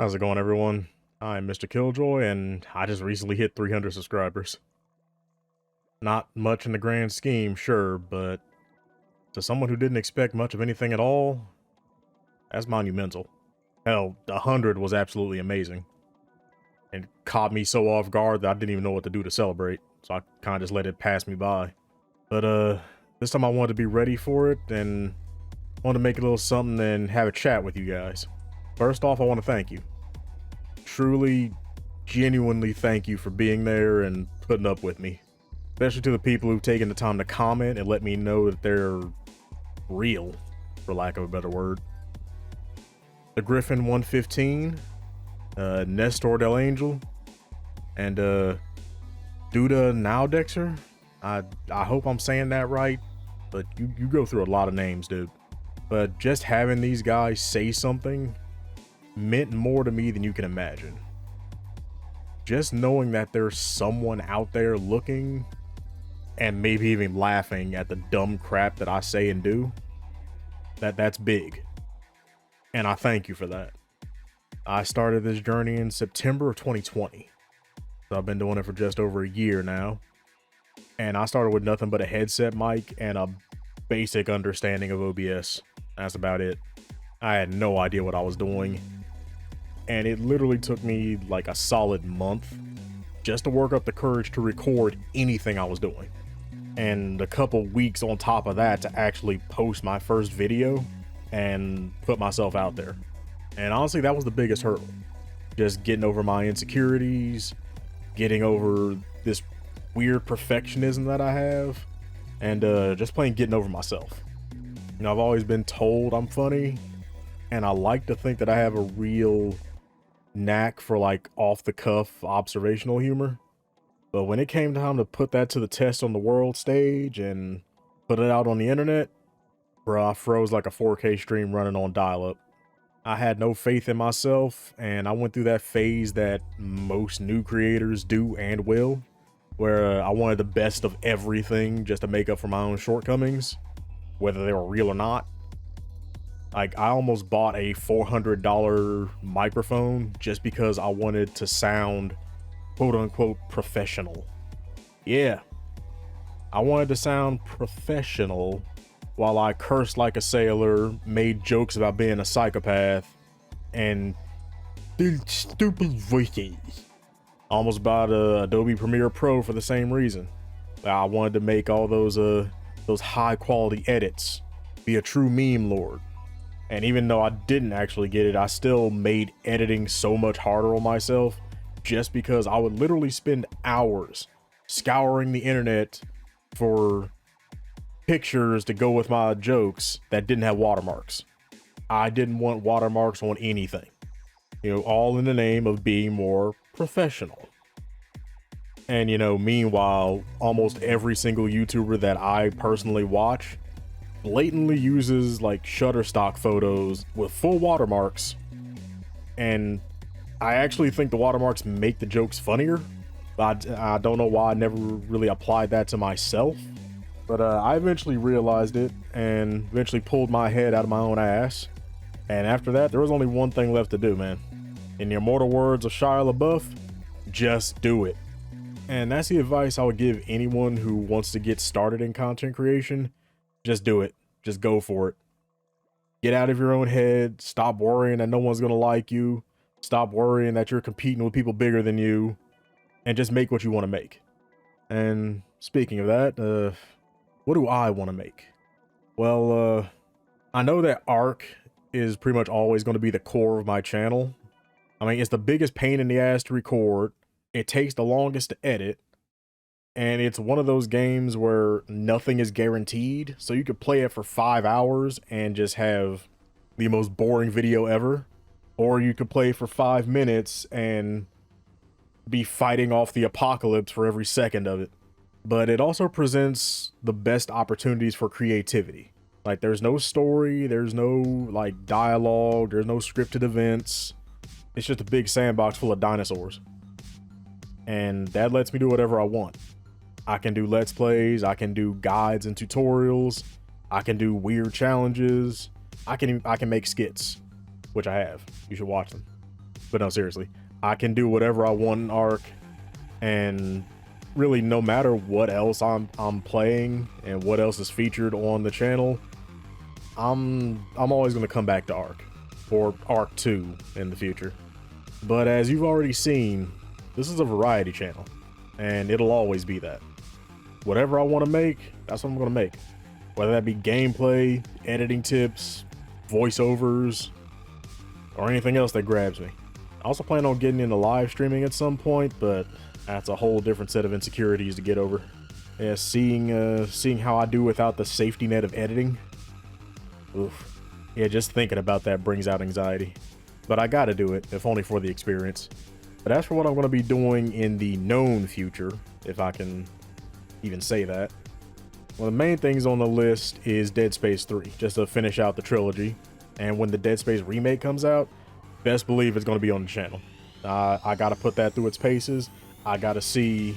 How's it going, everyone? I'm Mr. Killjoy, and I just recently hit 300 subscribers. Not much in the grand scheme, sure, but to someone who didn't expect much of anything at all, that's monumental. Hell, 100 was absolutely amazing. And caught me so off guard that I didn't even know what to do to celebrate, so I kind of just let it pass me by. But, this time I wanted to be ready for it, and wanted to make a little something and have a chat with you guys. First off, I want to thank you. Truly, genuinely thank you for being there and putting up with me. Especially to the people who've taken the time to comment and let me know that they're real, for lack of a better word. The Griffin 115, Nestor Del Angel, and Duda Nowdexer. I hope I'm saying that right, but you go through a lot of names, dude. But just having these guys say something meant more to me than you can imagine. Just knowing that there's someone out there looking and maybe even laughing at the dumb crap that I say and do, that's big. And I thank you for that. I started this journey in September of 2020. So I've been doing it for just over a year now. And I started with nothing but a headset mic and a basic understanding of OBS. That's about it. I had no idea what I was doing. And it literally took me like a solid month just to work up the courage to record anything I was doing. And a couple weeks on top of that to actually post my first video and put myself out there. And honestly, that was the biggest hurdle. Just getting over my insecurities, getting over this weird perfectionism that I have, and just plain getting over myself. You know, I've always been told I'm funny, and I like to think that I have a real knack for like off the cuff observational humor. But when it came time to put that to the test on the world stage and put it out on the internet, bro, I froze like a 4K stream running on dial-up. I had no faith in myself, and I went through that phase that most new creators do and will, where I wanted the best of everything just to make up for my own shortcomings, whether they were real or not. Like, I almost bought a $400 microphone just because I wanted to sound quote unquote professional. Yeah, I wanted to sound professional while I cursed like a sailor, made jokes about being a psychopath, and did stupid voices. I almost bought a Adobe Premiere Pro for the same reason. I wanted to make all those high quality edits, be a true meme lord. And even though I didn't actually get it, I still made editing so much harder on myself just because I would literally spend hours scouring the internet for pictures to go with my jokes that didn't have watermarks. I didn't want watermarks on anything. You know, all in the name of being more professional. And, you know, meanwhile, almost every single YouTuber that I personally watch blatantly uses like Shutterstock photos with full watermarks, and I actually think the watermarks make the jokes funnier. I don't know why I never really applied that to myself, but I eventually realized it and eventually pulled my head out of my own ass. And after that, there was only one thing left to do, man. In the immortal words of Shia LaBeouf, just do it. And that's the advice I would give anyone who wants to get started in content creation. Just do it. Just go for it. Get out of your own head. Stop worrying that no one's going to like you. Stop worrying that you're competing with people bigger than you. And just make what you want to make. And speaking of that, what do I want to make? Well, I know that ARC is pretty much always going to be the core of my channel. I mean, it's the biggest pain in the ass to record. It takes the longest to edit. And it's one of those games where nothing is guaranteed. So you could play it for 5 hours and just have the most boring video ever. Or you could play for 5 minutes and be fighting off the apocalypse for every second of it. But it also presents the best opportunities for creativity. Like, there's no story, there's no like dialogue, there's no scripted events. It's just a big sandbox full of dinosaurs. And that lets me do whatever I want. I can do Let's Plays, I can do guides and tutorials, I can do weird challenges, I can make skits, which I have. You should watch them. But no, seriously, I can do whatever I want in Ark, and really no matter what else I'm playing and what else is featured on the channel, I'm always going to come back to Ark or Ark 2 in the future. But as you've already seen, this is a variety channel, and it'll always be that. Whatever I want to make, that's what I'm going to make. Whether that be gameplay, editing tips, voiceovers, or anything else that grabs me. I also plan on getting into live streaming at some point, but that's a whole different set of insecurities to get over. Yeah, seeing how I do without the safety net of editing. Oof. Yeah, just thinking about that brings out anxiety. But I gotta do it, if only for the experience. But as for what I'm going to be doing in the known future, if I can even say that, one of the main things on the list is Dead Space 3, just to finish out the trilogy. And when the Dead Space remake comes out, best believe it's going to be on the channel. I got to put that through its paces. I got to see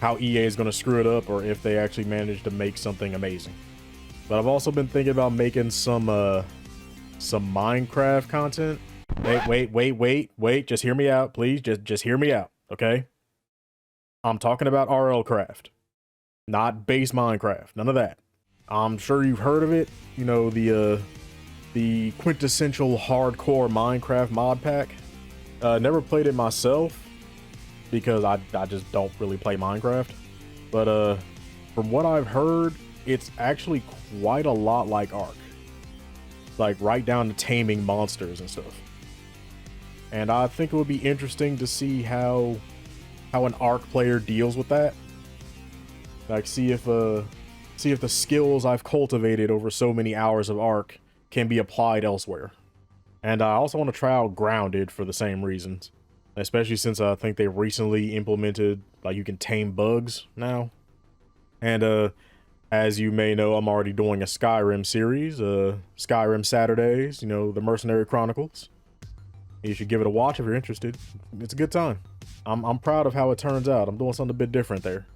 how EA is going to screw it up, or if they actually manage to make something amazing. But I've also been thinking about making some Minecraft content. Wait, just hear me out, please. Just hear me out, okay? I'm talking about RL Craft, not base Minecraft, none of that. I'm sure you've heard of it, you know, the quintessential hardcore Minecraft mod pack. Never played it myself because I just don't really play Minecraft. But from what I've heard, it's actually quite a lot like Ark. Like right down to taming monsters and stuff. And I think it would be interesting to see how an Ark player deals with that. Like see if the skills I've cultivated over so many hours of Ark can be applied elsewhere. And I also want to try out Grounded for the same reasons. Especially since I think they recently implemented, like, you can tame bugs now. And as you may know, I'm already doing a Skyrim series, Skyrim Saturdays, you know, the Mercenary Chronicles. You should give it a watch if you're interested. It's a good time. I'm proud of how it turns out. I'm doing something a bit different there.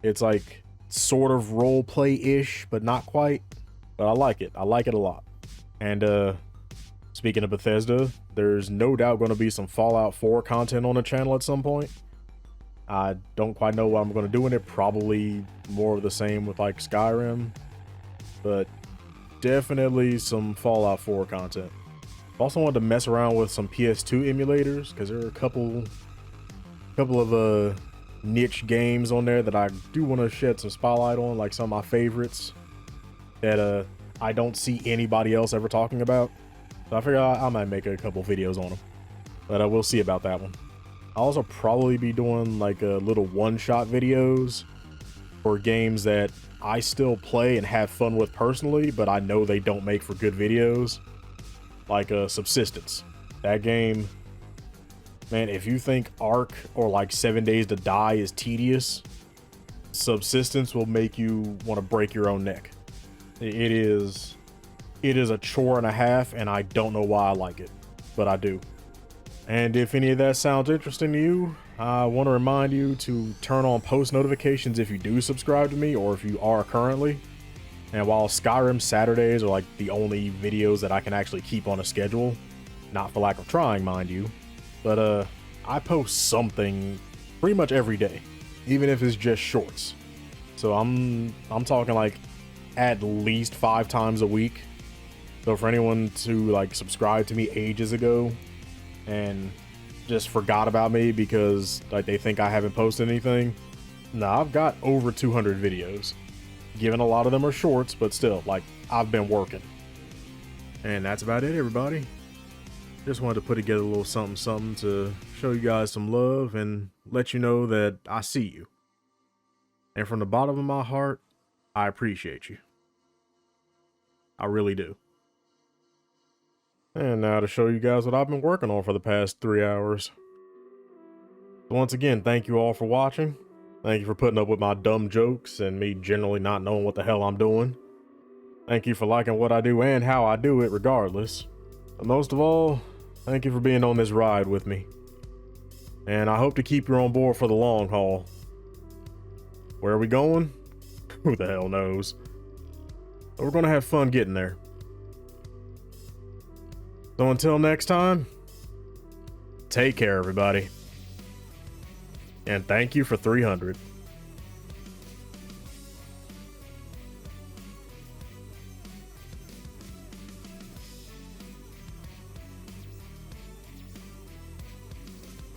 It's like sort of role play-ish, but not quite. But I like it. I like it a lot. And speaking of Bethesda, there's no doubt going to be some Fallout 4 content on the channel at some point. I don't quite know what I'm going to do in it. Probably more of the same with like Skyrim, but definitely some Fallout 4 content. Also wanted to mess around with some PS2 emulators because there are a couple of niche games on there that I do want to shed some spotlight on, like some of my favorites that I don't see anybody else ever talking about. So I figure I might make a couple videos on them, but we'll see about that one. I'll also probably be doing like little one-shot videos for games that I still play and have fun with personally, but I know they don't make for good videos. Like Subsistence. That game, man, if you think Ark or like 7 Days to Die is tedious, Subsistence will make you want to break your own neck. It is a chore and a half, and I don't know why I like it, but I do. And if any of that sounds interesting to you, I want to remind you to turn on post notifications if you do subscribe to me, or if you are currently. And while Skyrim Saturdays are like the only videos that I can actually keep on a schedule, not for lack of trying, mind you, but I post something pretty much every day, even if it's just shorts. So I'm talking like at least 5 times a week. So for anyone to like subscribe to me ages ago and just forgot about me because like they think I haven't posted anything, nah, I've got over 200 videos. Given a lot of them are shorts, but still, like, I've been working. And that's about it, everybody. Just wanted to put together a little something to show you guys some love and let you know that I see you. And from the bottom of my heart, I appreciate you. I really do. And now to show you guys what I've been working on for the past 3 hours. Once again, thank you all for watching. Thank you for putting up with my dumb jokes and me generally not knowing what the hell I'm doing. Thank you for liking what I do and how I do it regardless. But most of all, thank you for being on this ride with me. And I hope to keep you on board for the long haul. Where are we going? Who the hell knows? But we're going to have fun getting there. So until next time, Take care, everybody. And thank you for 300.